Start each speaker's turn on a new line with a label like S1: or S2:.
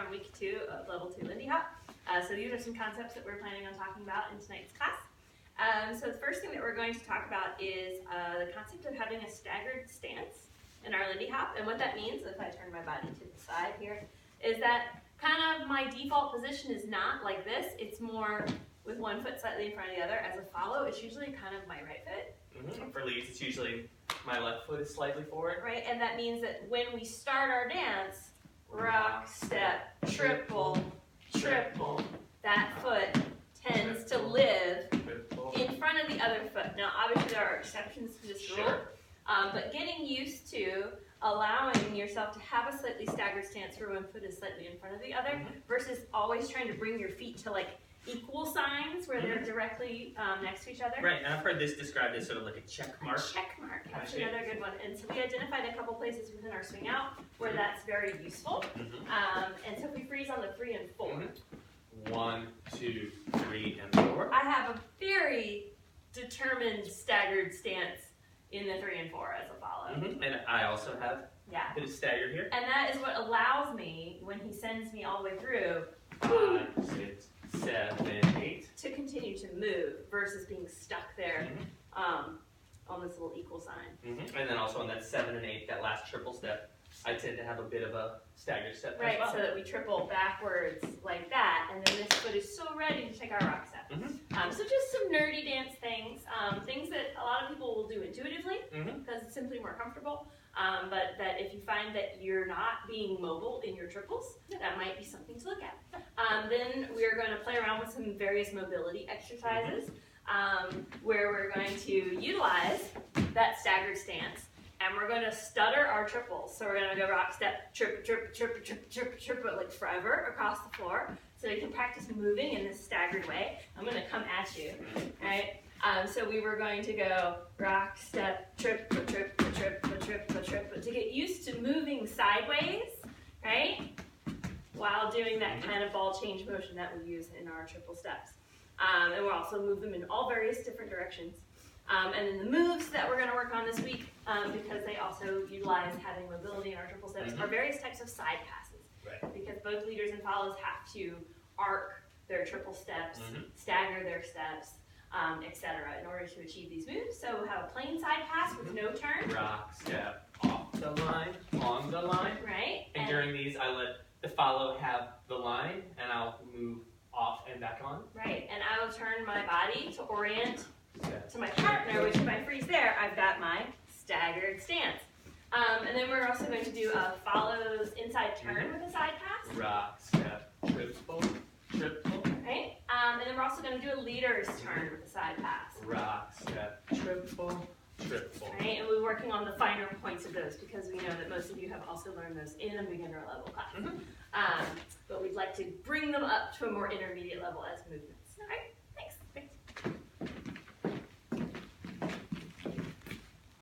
S1: on week 2 of level 2 Lindy Hop. So these are some concepts that we're planning on talking about in tonight's class. So the first thing that we're going to talk about is the concept of having a staggered stance in our Lindy Hop. And what that means, if I turn my body to the side here, is that kind of my default position is not like this. It's more with one foot slightly in front of the other. As a follow, it's usually kind of my right foot.
S2: For leads, it's usually my left foot is slightly forward.
S1: Right, and that means that when we start our dance, rock, step, triple, triple, that foot tends to live in front of the other foot. Now, obviously, there are exceptions to this rule, but getting used to allowing yourself to have a slightly staggered stance where one foot is slightly in front of the other versus always trying to bring your feet to like equal signs where they're directly next to each other.
S2: Right, and I've heard this described as sort of like a check mark.
S1: Check mark, that's another good one. And so we identified a couple places within our swing out where that's very useful. And so if we freeze on the 3 and 4.
S2: 1, 2, 3, and 4.
S1: I have a very determined staggered stance in the 3 and 4 as a follow.
S2: And I also have a bit of stagger here.
S1: And that is what allows me, when he sends me all the way through,
S2: 5, 6, 7, 8.
S1: to continue to move versus being stuck there on this little equal sign.
S2: And then also on that 7 and 8, that last triple step, I tend to have a bit of a staggered step
S1: Right,
S2: as well.
S1: so that we triple backwards like that, and then this foot is so ready to take our rock step. So just some nerdy dance things, things that a lot of people will do intuitively because it's simply more comfortable, but that if you find that you're not being mobile in your triples, that might be something to look at. Then we're going to play around with some various mobility exercises where we're going to utilize that staggered stance. And we're going to stutter our triples. So we're going to go rock, step, trip, trip, trip, trip, trip, trip, like forever across the floor. So you can practice moving in this staggered way. I'm going to come at you, right? So we were going to go rock, step, trip, trip, trip, trip, trip, but to get used to moving sideways, right? While doing that kind of ball change motion that we use in our triple steps. And we'll also move them in all various different directions. And then the moves that we're going to work on this week, because they also utilize having mobility in our triple steps, are various types of side passes. Because both leaders and follows have to arc their triple steps, stagger their steps, etc. in order to achieve these moves. So we'll have a plain side pass with no turn.
S2: Rock, step, off the line, on the line.
S1: Right.
S2: And during these, I let the follow have the line, and I'll move off and back on.
S1: Right, and I will turn my body to orient to my partner, which if I freeze there, I've got my staggered stance. And then we're also going to do a follows inside turn with a side pass.
S2: Rock, step, triple, triple.
S1: Right? And then we're also going to do a leader's turn with a side pass.
S2: Rock, step, triple, triple.
S1: Right? And we're working on the finer points of those because we know that most of you have also learned those in a beginner level class. But we'd like to bring them up to a more intermediate level as movements. All right?